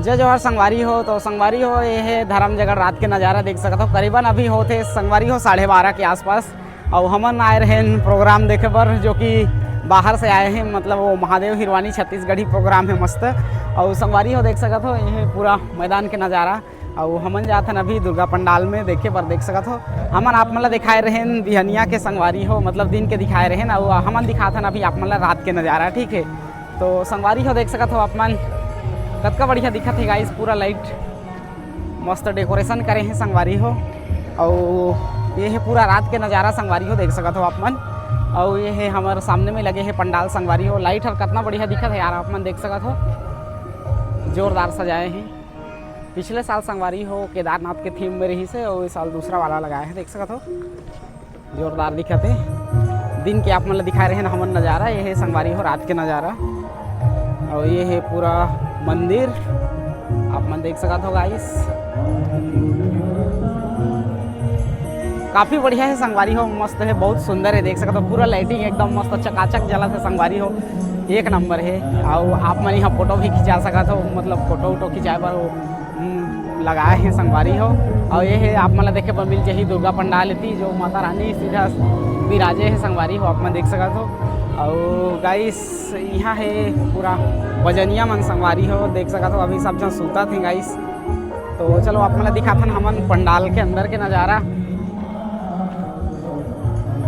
जय जवाहर संगवारी हो। तो संगवारी हो ये है धर्म जगह रात के नज़ारा देख सकते हो। करीबन अभी होते संगवारी हो 12:30 के आसपास और हमन आए रहे प्रोग्राम देखे पर, जो कि बाहर से आए हैं। मतलब वो महादेव हिरवानी छत्तीसगढ़ी प्रोग्राम है मस्त। और संगवारी हो देख सकते हो ये पूरा मैदान के नज़ारा। और हमन जाथन अभी दुर्गा पंडाल में देखे पर देख सकते हो। हमन आप मतलब दिखाए रहे बिहनिया के संगवारी हो, मतलब दिन के दिखाए रहे ना, और हमन दिखाथन अभी आप मतलब रात के नज़ारा। ठीक है, तो संगवारी हो देख सकते हो आप मन कतका बढ़िया दिखत है गाइस। पूरा लाइट मस्त डेकोरेशन करे हैं संगवारी हो। और ये है पूरा रात के नज़ारा संगवारी हो देख सकते हो आप मन। और ये है हमारे सामने में लगे है पंडाल संगवारी हो। लाइट हर कितना बढ़िया दिखत है यार, आप मन देख सकते हो। जोरदार सजाए हैं। पिछले साल संगवारी हो केदारनाथ के थीम में रही से, और इस साल दूसरा वाला लगाया है देख सकते हो। जोरदार दिखत है। दिन के आप मतलब दिखा रहे हैं हमन नज़ारा। ये है संगवारी हो रात के नज़ारा। और ये है पूरा मंदिर आप मन देख सकते हो गाइस। काफ़ी बढ़िया है संगवारी हो, मस्त है, बहुत सुंदर है देख सकते हो। पूरा लाइटिंग एकदम मस्त चकाचक जलत है संगवारी हो, एक नंबर है। और आप मन यहाँ फोटो भी खिंचा सकते हो, मतलब फोटो वोटो खिंचाए पर वो लगाए हैं संगवारी हो। और ये है आप मतलब देखे पर मिल जाही दुर्गा पंडाल थी, जो माता रानी सीधा विराजे है संगवारी हो, आप मन देख सकते हो। और गाइस यहाँ है पूरा बजनिया मन संगवारी हो देख सकते हो। अभी सब जन सूता थे गाइस। तो चलो आप मतलब दिखाथन हमन पंडाल के अंदर के नज़ारा।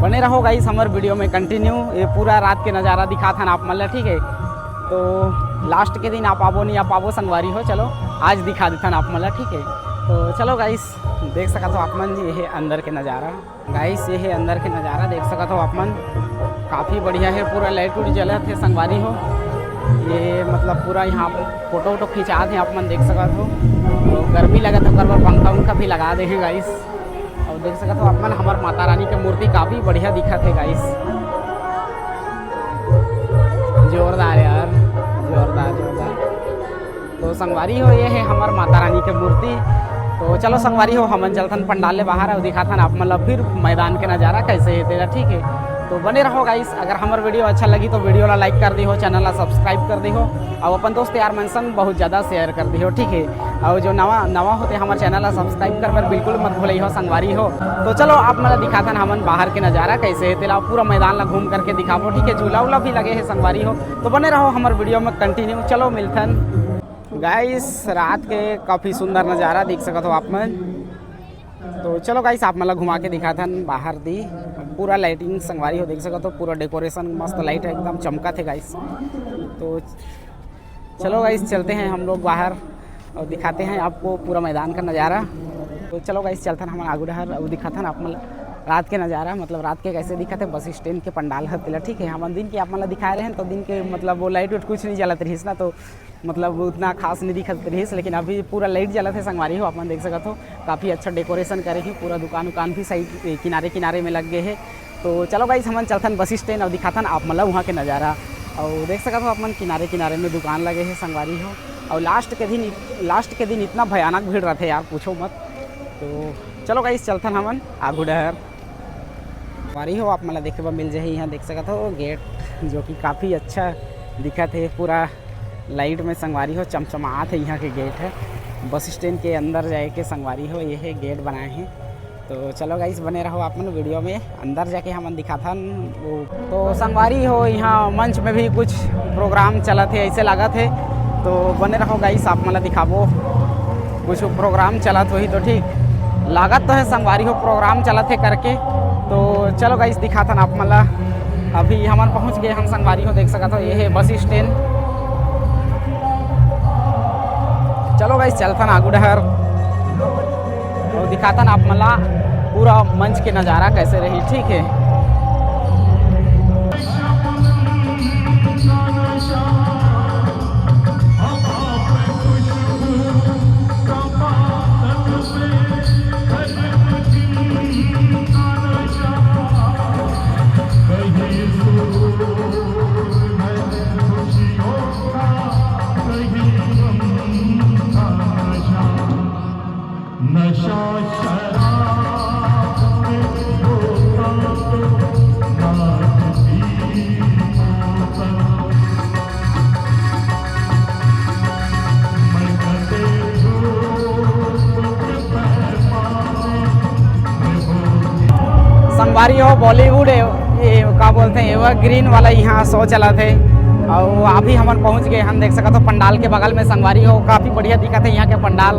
बने रहो गाइस हमारे वीडियो में कंटिन्यू। ये पूरा रात के नज़ारा दिखाथन आप मतलब। ठीक है, तो लास्ट के दिन आप आवो नहीं आप आवो संगवारी हो, चलो आज दिखा देथन आप मतलब। ठीक है, तो चलो गाइस देख सकते हो आप मन। ये है अंदर के नज़ारा गाइस, ये है अंदर के नज़ारा देख सकते हो आप मन। काफ़ी बढ़िया है, पूरा लाइट उट जलत है संगवारी हो। ये मतलब पूरा यहाँ फोटो वोटो खिंचा थे आप मन देख सकते हो। तो गर्मी लगा तो कर पंखा उनका भी लगा दे हैं गाइस। और देख सकते हो आप मन हमारे माता रानी की मूर्ति काफ़ी बढ़िया दिखत है गाइस। जोरदार यार, जोरदार जोरदार। तो संगवारी हो ये है हमारे माता रानी की मूर्ति। तो चलो संगवारी हो हमन चलथन पंडाल ले बाहर और दिखाथन आप मतलब फिर मैदान के नज़ारा कैसे है तेरा। ठीक है, तो बने रहो गाइस। अगर हमारा वीडियो अच्छा लगी तो वीडियो ला लाइक कर दी हो, चैनल ला सब्सक्राइब कर दी हो, और अपन दोस्त यार मन संग बहुत ज़्यादा शेयर कर दी हो। ठीक है, और जो नवा होते हमारे चैनल ला सब्सक्राइब कर बिल्कुल मत भूलिए हो संगवारी हो। तो चलो आप मतलब दिखाथन हमन बाहर के नज़ारा कैसे है तेला, पूरा मैदान ला घूम करके दिखावो। ठीक है, झूला उला भी लगे है संगवारी हो। तो बने रहो हमारे वीडियो में कंटिन्यू। चलो मिलथन गाइस। रात के काफ़ी सुंदर नज़ारा देख सकते हो आप मन। तो चलो गाइस आप मतलब घुमा के दिखाथन बाहर दी। पूरा लाइटिंग संगवारी हो देख सकते हो। पूरा डेकोरेशन मस्त लाइट है, एकदम चमका थे गाइस। तो चलो गाइस चलते हैं हम लोग बाहर और दिखाते हैं आपको पूरा मैदान का नज़ारा। तो चलो गाइस चलते हैं हम आगू डहर और दिखाते हैं आप मतलब रात के नज़ारा, मतलब रात के कैसे दिखते बस स्टैंड के पंडाल हर तिला। ठीक है, हम दिन के आप मतलब दिखाए रहे हैं तो दिन के मतलब वो लाइट उट कुछ नहीं जलत रही ना, तो मतलब उतना खास नहीं दिखत रही। लेकिन अभी पूरा लाइट जलत है संगवारी हो, आप देख सकते हो। काफ़ी अच्छा डेकोरेशन करे हैं, पूरा दुकान उकान भी सही किनारे किनारे में लग गए हैं। तो चलो गाइस हमन चलथन बस स्टैंड और दिखाथन आप मतलब वहाँ के नज़ारा। और देख सकते हो आप मन किनारे किनारे में दुकान लगे हैं संगवारी हो। और लास्ट के दिन इतना भयानक भीड़ रहते यार, पूछो मत। तो चलो गाइस चलथन हमन आगू डहर संगवारी हो। आप मतलब देखे मिल जाए यहाँ देख सकते हो गेट, जो कि काफ़ी अच्छा दिखत है। पूरा लाइट में संगवारी हो चमचमात है यहाँ के गेट है। बस स्टैंड के अंदर जाए के संगवारी हो ये है गेट बनाए हैं। तो चलो गाइस बने रहो आप मन वीडियो में, अंदर जाके हम दिखाथन वो। तो संगवारी हो यहाँ मंच में भी कुछ प्रोग्राम चला थे ऐसे लागत है। तो बने रहो गाइस आप मतलब दिखाबो कुछ प्रोग्राम चला तो ही तो ठीक लागत तो है संगवारी हो प्रोग्राम चला थे करके। तो चलो गाइस दिखाथन आप मतलब अभी हमन पहुँच गए हम संगवारी हो देख सकते हो। ये है बस स्टैंड। चलो गाइस चलथन आगू डहर और दिखाथन आप मला पूरा मंच के नज़ारा कैसे रही। ठीक है, नशा शराब में होता संगवारी हो बॉलीवुड ये का बोलते हैं एवरग्रीन वाला यहाँ शो चला थे और अभी हम पहुँच गए हम देख सका तो पंडाल के बगल में संगवारी हो काफ़ी बढ़िया दिखा थे यहाँ के पंडाल।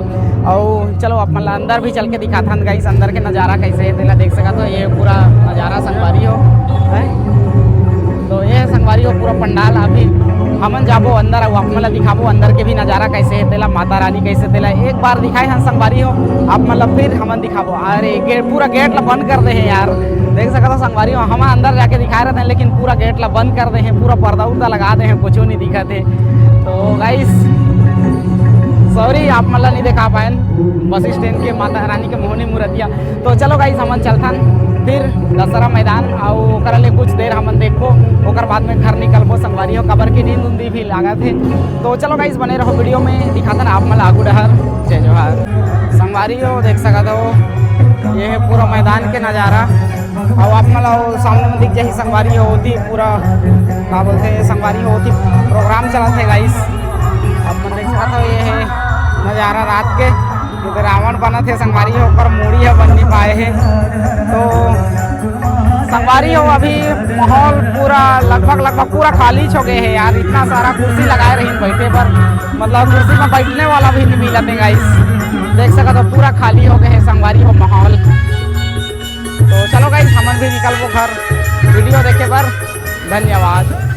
और चलो अपन अंदर भी चल के दिखा था गाइस अंदर के नज़ारा कैसे है तेला देख सका तो ये पूरा नज़ारा संगवारी हो है। तो ये संगवारी हो पूरा पंडाल अभी हमन जाबो अंदर और आप दिखाबो अंदर के भी नज़ारा कैसे है तेला माता रानी कैसे तेला एक बार दिखाए हम संगवारी हो आप मतलब फिर हमन दिखाबो। अरे गेट पूरा गेट ला बंद कर दे हैं यार देख सका तो संगवारी हो हम अंदर जाके दिखा रहे थे लेकिन पूरा गेट ला बंद कर दे हैं पूरा पर्दा उर्दा लगा दे हैं कुछ नहीं दिखा थे। तो गाइस सॉरी आप मतलब नहीं देखा पाए बस स्टैंड के माता रानी के मोहनी मूर्तिया। तो चलो गाइस हमन चलथन फिर दशहरा मैदान और ले कुछ देर हमन देखो ओकर बाद में घर निकलबो संगवारी हो कबर की नींद उंदी भी लागा थे। तो चलो गाइस बने रहो वीडियो में दिखाथन आप मतलब आगू डहर जय जोहार। संगवारी हो देख सका तो ये है पूरा मैदान के नज़ारा और आप मतलब सामने में दिख जाए संगवारी होती पूरा क्या बोलते हैं संगवारी होती प्रोग्राम चला थे गाइस अब मन देख सका तो ये है नज़ारा रात के इधर रावण बना थे संगवारी हो पर मूड़ी है बन नहीं पाए हैं। तो संगवारी हो अभी माहौल पूरा लगभग पूरा खाली हो गए है यार इतना सारा कुर्सी लगाए रही बैठे पर मतलब कुर्सी में बैठने वाला भी नहीं मिला थे गाइस देख सका तो पूरा खाली हो गए है संगवारी हो माहौल। तो चलो गाइस हमन भी निकलबो घर वीडियो देखे पर धन्यवाद।